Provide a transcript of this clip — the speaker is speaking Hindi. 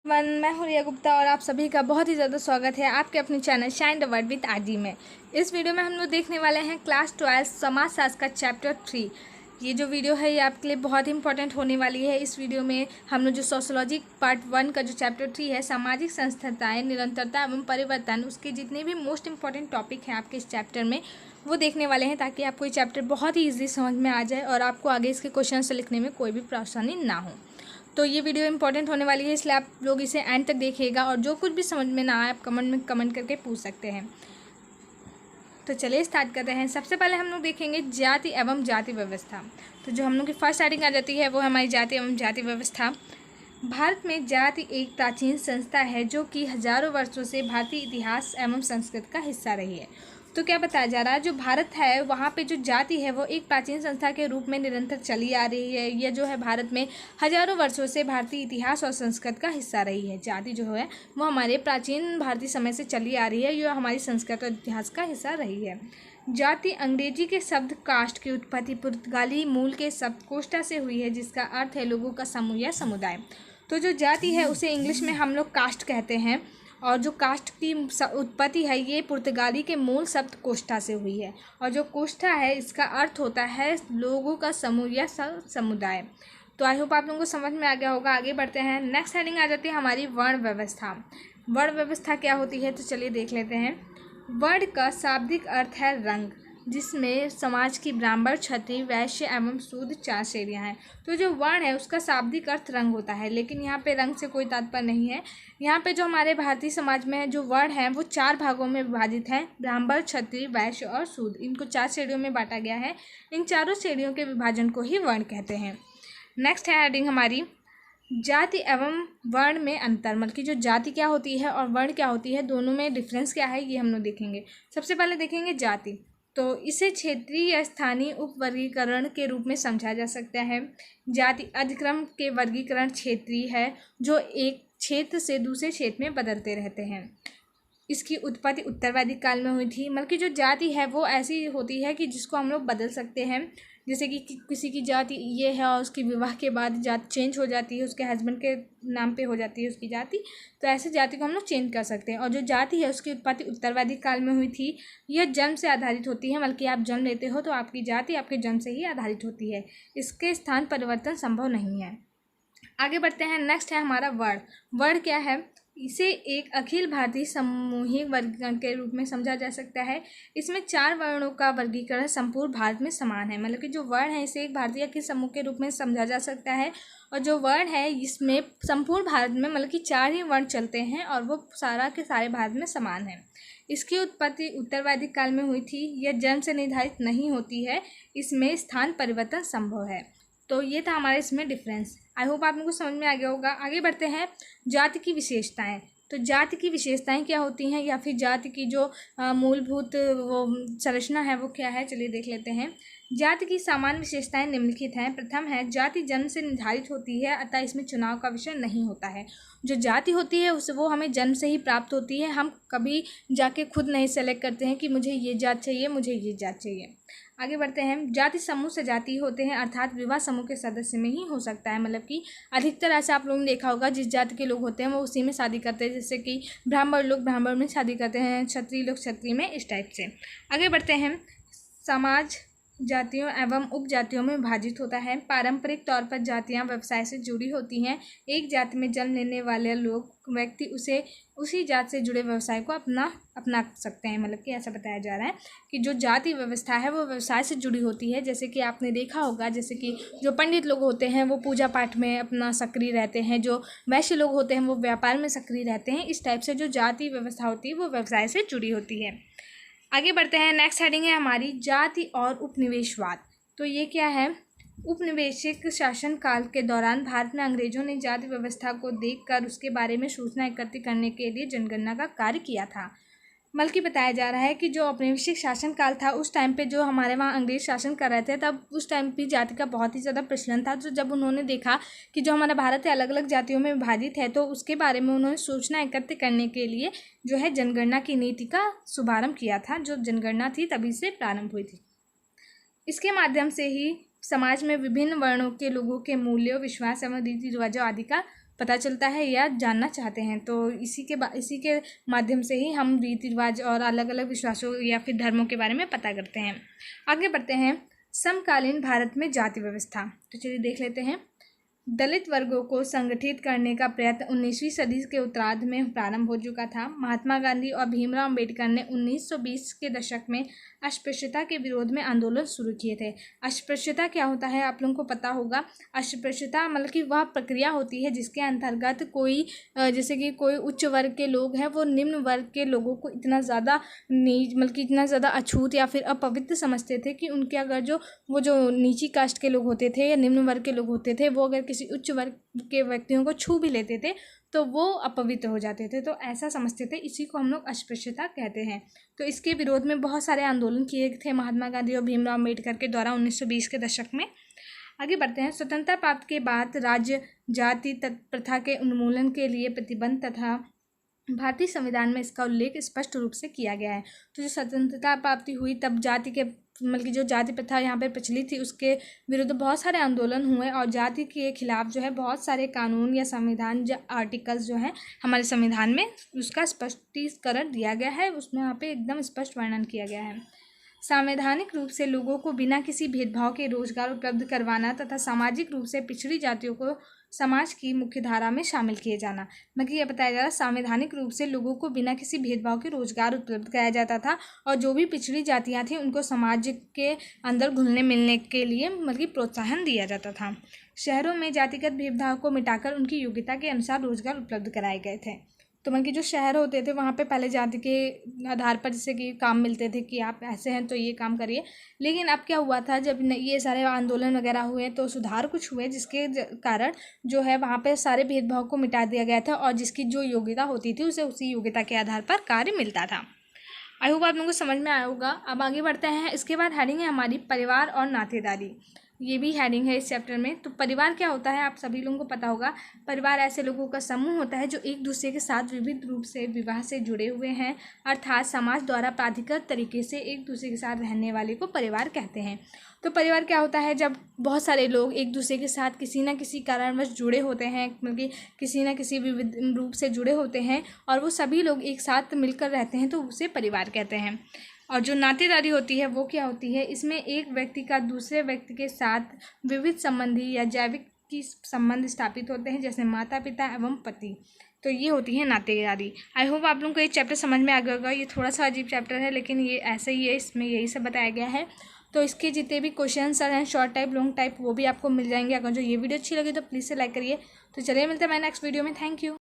मैं हूँ रिया गुप्ता और आप सभी का बहुत ही ज़्यादा स्वागत है आपके अपने channel shine the word with RG में। इस वीडियो में हम लोग देखने वाले हैं क्लास 12 समाजशास्त्र का चैप्टर 3। ये जो वीडियो है ये आपके लिए बहुत ही इंपॉर्टेंट होने वाली है। इस वीडियो में हम लोग जो सोशोलॉजी पार्ट 1 का जो चैप्टर 3 है, सामाजिक संस्थाएँ, निरंतरता एवं परिवर्तन, उसके जितने भी मोस्ट इंपॉर्टेंट टॉपिक हैं आपके इस चैप्टर में वो देखने वाले हैं, ताकि आपको ये चैप्टर बहुत ही ईजी समझ में आ जाए और आपको आगे इसके क्वेश्चन से लिखने में कोई भी परेशानी ना हो। तो ये वीडियो इंपॉर्टेंट होने वाली है, इसलिए आप लोग इसे एंड तक देखिएगा और जो कुछ भी समझ में ना आए आप कमेंट में कमेंट करके पूछ सकते हैं। तो चलिए स्टार्ट करते हैं। सबसे पहले हम लोग देखेंगे जाति एवं जाति व्यवस्था। तो जो हम लोग की फर्स्ट हेडिंग आ जाती है वो हमारी जाति एवं जाति व्यवस्था। भारत में जाति एक प्राचीन संस्था है जो कि हजारों वर्षों से भारतीय इतिहास एवं संस्कृति का हिस्सा रही है। तो क्या बताया जा रहा है, जो भारत है वहाँ पे जो जाति है वो एक प्राचीन संस्था के रूप में निरंतर चली आ रही है। यह जो है भारत में हजारों वर्षों से भारतीय इतिहास और संस्कृति का हिस्सा रही है। जाति जो है वो हमारे प्राचीन भारतीय समय से चली आ रही है, यह हमारी संस्कृति और इतिहास का हिस्सा रही है। जाति अंग्रेजी के शब्द कास्ट की उत्पत्ति पुर्तगाली मूल के शब्द कोस्टा से हुई है, जिसका अर्थ है लोगों का समूह या समुदाय। तो जो जाति है उसे इंग्लिश में हम लोग कास्ट कहते हैं और जो कास्ट की उत्पत्ति है ये पुर्तगाली के मूल शब्द कोस्टा से हुई है और जो कोस्टा है इसका अर्थ होता है लोगों का समूह या समुदाय। तो आई होप आप लोगों को समझ में आ गया होगा। आगे बढ़ते हैं। नेक्स्ट हेडिंग आ जाती है हमारी वर्ण व्यवस्था। वर्ण व्यवस्था क्या होती है तो चलिए देख लेते हैं। वर्ण का शाब्दिक अर्थ है रंग, जिसमें समाज की ब्राह्मण, क्षत्रिय, वैश्य एवं शूद्र 4 श्रेणियाँ हैं। तो जो वर्ण है उसका शाब्दिक अर्थ रंग होता है, लेकिन यहाँ पे रंग से कोई तात्पर्य नहीं है। यहाँ पे जो हमारे भारतीय समाज में जो वर्ण है वो 4 भागों में विभाजित है। ब्राह्मण, क्षत्रिय, वैश्य और शूद्र, इनको 4 श्रेणियों में बांटा गया है। इन चारों श्रेणियों के विभाजन को ही वर्ण कहते हैं। नेक्स्ट है हेडिंग हमारी जाति एवं वर्ण में अंतर, मतलब कि जो जाति क्या होती है और वर्ण क्या होती है, दोनों में डिफरेंस क्या है ये हम लोग देखेंगे। सबसे पहले देखेंगे जाति। तो इसे क्षेत्रीय या स्थानीय उपवर्गीकरण के रूप में समझा जा सकता है। जाति अधिक्रम के वर्गीकरण क्षेत्रीय है, जो एक क्षेत्र से दूसरे क्षेत्र में बदलते रहते हैं। इसकी उत्पत्ति उत्तरवैदिक काल में हुई थी। मतलब कि जो जाति है वो ऐसी होती है कि जिसको हम लोग बदल सकते हैं। जैसे कि किसी की जाति ये है और उसकी विवाह के बाद जाति चेंज हो जाती है, उसके हस्बैंड के नाम पे हो जाती है उसकी जाति, तो ऐसे जाति को हम लोग चेंज कर सकते हैं। और जो जाति है उसकी उत्पत्ति उत्तरवैदिक काल में हुई थी। यह जन्म से आधारित होती है, मतलब कि आप जन्म लेते हो तो आपकी जाति आपके जन्म से ही आधारित होती है, इसके स्थान परिवर्तन संभव नहीं है। आगे बढ़ते हैं। नेक्स्ट है हमारा वर्ण। वर्ण क्या है, इसे एक अखिल भारतीय सामूहिक वर्गीकरण के रूप में समझा जा सकता है। इसमें 4 वर्णों का वर्गीकरण संपूर्ण भारत में समान है। मतलब कि जो वर्ण है इसे एक भारतीय अखिल समूह के रूप में समझा जा सकता है और जो वर्ण है इसमें संपूर्ण भारत में मतलब कि 4 ही वर्ण चलते हैं और वो सारा के सारे भारत में समान है। इसकी उत्पत्ति उत्तरवैदिक काल में हुई थी। यह जन्म से निर्धारित नहीं होती है, इसमें स्थान परिवर्तन संभव है। तो ये था हमारे इसमें डिफरेंस। आई होप आप लोगों को समझ में आ गया होगा। आगे बढ़ते हैं। जाति की विशेषताएं। तो जाति की विशेषताएं क्या होती हैं या फिर जाति की जो मूलभूत वो संरचना है वो क्या है, चलिए देख लेते हैं। जाति की सामान्य विशेषताएं निम्नलिखित हैं। प्रथम है जाति जन्म से निर्धारित होती है, अतः इसमें चुनाव का विषय नहीं होता है। जो जाति होती है उस वो हमें जन्म से ही प्राप्त होती है, हम कभी जाके खुद नहीं सेलेक्ट करते हैं कि मुझे ये जात चाहिए, मुझे ये जात चाहिए। आगे बढ़ते हैं। जाति समूह से जाति होते हैं, अर्थात विवाह समूह के सदस्य में ही हो सकता है। मतलब कि अधिकतर ऐसा आप लोगों ने देखा होगा, जिस जाति के लोग होते हैं वो उसी में शादी करते हैं। जैसे कि ब्राह्मण लोग ब्राह्मण में शादी करते हैं, क्षत्रिय लोग क्षत्रिय में, इस टाइप से। आगे बढ़ते हैं। समाज जातियों एवं उपजातियों में विभाजित होता है। पारंपरिक तौर पर जातियां व्यवसाय से जुड़ी होती हैं। एक जाति में जन्म लेने वाले व्यक्ति उसी जाति से जुड़े व्यवसाय को अपना सकते हैं। मतलब कि ऐसा बताया जा रहा है कि जो जाति व्यवस्था है वो व्यवसाय से जुड़ी होती है। जैसे कि आपने देखा होगा, जैसे कि जो पंडित लोग होते हैं वो पूजा पाठ में अपना सक्रिय रहते हैं, जो वैश्य लोग होते हैं वो व्यापार में सक्रिय रहते हैं। इस टाइप से जो जाति व्यवस्था होती है वो व्यवसाय से जुड़ी होती है। आगे बढ़ते हैं। नेक्स्ट हेडिंग है हमारी जाति और उपनिवेशवाद। तो ये क्या है, उपनिवेशिक शासन काल के दौरान भारत में अंग्रेजों ने जाति व्यवस्था को देखकर उसके बारे में सूचना एकत्रित करने के लिए जनगणना का कार्य किया था। बल्कि बताया जा रहा है कि जो औपनिवेशिक शासन काल था उस टाइम पे जो हमारे वहाँ अंग्रेज शासन कर रहे थे, तब उस टाइम पे जाति का बहुत ही ज़्यादा प्रचलन था। तो जब उन्होंने देखा कि जो हमारा भारत है अलग अलग जातियों में विभाजित है, तो उसके बारे में उन्होंने सूचना एकत्र करने के लिए जो है जनगणना की नीति का शुभारंभ किया था। जो जनगणना थी तभी से प्रारंभ हुई थी। इसके माध्यम से ही समाज में विभिन्न वर्णों के लोगों के मूल्यों, विश्वास एवं रीति रिवाजों आदि का पता चलता है या जानना चाहते हैं। तो इसी के माध्यम से ही हम रीति रिवाज और अलग अलग विश्वासों या फिर धर्मों के बारे में पता करते हैं। आगे बढ़ते हैं, समकालीन भारत में जाति व्यवस्था। तो चलिए देख लेते हैं। दलित वर्गों को संगठित करने का प्रयत्न 19वीं सदी के उत्तरार्ध में प्रारंभ हो चुका था। महात्मा गांधी और भीमराव अंबेडकर ने 1920 के दशक में अस्पृश्यता के विरोध में आंदोलन शुरू किए थे। अस्पृश्यता क्या होता है आप लोगों को पता होगा। अस्पृश्यता मतलब कि वह प्रक्रिया होती है जिसके अंतर्गत कोई जैसे कि कोई उच्च वर्ग के लोग हैं वो निम्न वर्ग के लोगों को इतना ज़्यादा नीच मतलब कि इतना ज़्यादा अछूत या फिर अपवित्र समझते थे कि उनके अगर वो जो नीची कास्ट के लोग होते थे या निम्न वर्ग के लोग होते थे वो अगर किसी उच्च वर्ग के व्यक्तियों को छू भी लेते थे तो वो अपवित्र हो जाते थे। तो ऐसा समझते थे, इसी को हम लोग अस्पृश्यता कहते हैं। तो इसके विरोध में बहुत सारे आंदोलन किए थे महात्मा गांधी और भीमराव अम्बेडकर के द्वारा 1920 के दशक में। आगे बढ़ते हैं, स्वतंत्रता प्राप्त के बाद राज्य जाति प्रथा के उन्मूलन के लिए प्रतिबंध तथा भारतीय संविधान में इसका उल्लेख स्पष्ट रूप से किया गया है। तो जो स्वतंत्रता प्राप्ति हुई तब जाति के मतलब कि जो जाति प्रथा यहाँ पर प्रचलित थी उसके विरुद्ध बहुत सारे आंदोलन हुए और जाति के खिलाफ जो है बहुत सारे कानून या संविधान आर्टिकल्स जो है हमारे संविधान में उसका स्पष्टीकरण दिया गया है। उसमें यहाँ पे एकदम स्पष्ट वर्णन किया गया है। संवैधानिक रूप से लोगों को बिना किसी भेदभाव के रोजगार उपलब्ध करवाना तथा सामाजिक रूप से पिछड़ी जातियों को समाज की मुख्य धारा में शामिल किए जाना। मतलब ये बताया जा रहा है संवैधानिक रूप से लोगों को बिना किसी भेदभाव के रोजगार उपलब्ध कराया जाता था और जो भी पिछड़ी जातियां थीं उनको समाज के अंदर घुलने मिलने के लिए मतलब प्रोत्साहन दिया जाता था। शहरों में जातिगत भेदभाव को मिटाकर उनकी योग्यता के अनुसार रोजगार उपलब्ध कराए गए थे। तो मतलब कि जो शहर होते थे वहाँ पे पहले जाति के आधार पर जैसे कि काम मिलते थे कि आप ऐसे हैं तो ये काम करिए। लेकिन अब क्या हुआ था जब ये सारे आंदोलन वगैरह हुए तो सुधार कुछ हुए जिसके कारण जो है वहाँ पे सारे भेदभाव को मिटा दिया गया था और जिसकी जो योग्यता होती थी उसे उसी योग्यता के आधार पर कार्य मिलता था। आई होप आप लोगों को समझ में आया होगा। अब आगे बढ़ते हैं, इसके बाद हेडिंग है हमारी परिवार और नातेदारी। ये भी हेडिंग है इस चैप्टर में। तो परिवार क्या होता है आप सभी लोगों को पता होगा। परिवार ऐसे लोगों का समूह होता है जो एक दूसरे के साथ विविध रूप से विवाह से जुड़े हुए हैं, अर्थात समाज द्वारा प्राधिकृत तरीके से एक दूसरे के साथ रहने वाले को परिवार कहते हैं। तो परिवार क्या होता है जब बहुत सारे लोग एक दूसरे के साथ किसी न किसी कारणवश जुड़े होते हैं, मतलब कि किसी न किसी विविध रूप से जुड़े होते हैं और वो सभी लोग एक साथ मिलकर रहते हैं तो उसे परिवार कहते हैं। और जो नातेदारी होती है वो क्या होती है, इसमें एक व्यक्ति का दूसरे व्यक्ति के साथ विविध संबंधी या जैविक की संबंध स्थापित होते हैं जैसे माता पिता एवं पति। तो ये होती है नातेदारी। आई होप आप लोगों को ये चैप्टर समझ में आ गया होगा। ये थोड़ा सा अजीब चैप्टर है लेकिन ये ऐसे ही है, इसमें यही सब बताया गया है। तो इसके जितने भी क्वेश्चन आंसर हैं शॉर्ट टाइप लॉन्ग टाइप वो भी आपको मिल जाएंगे। अगर जो ये वीडियो अच्छी लगी तो प्लीज़ से लाइक करिए। तो चलिए मिलते हैं मैं नेक्स्ट वीडियो में। Thank you.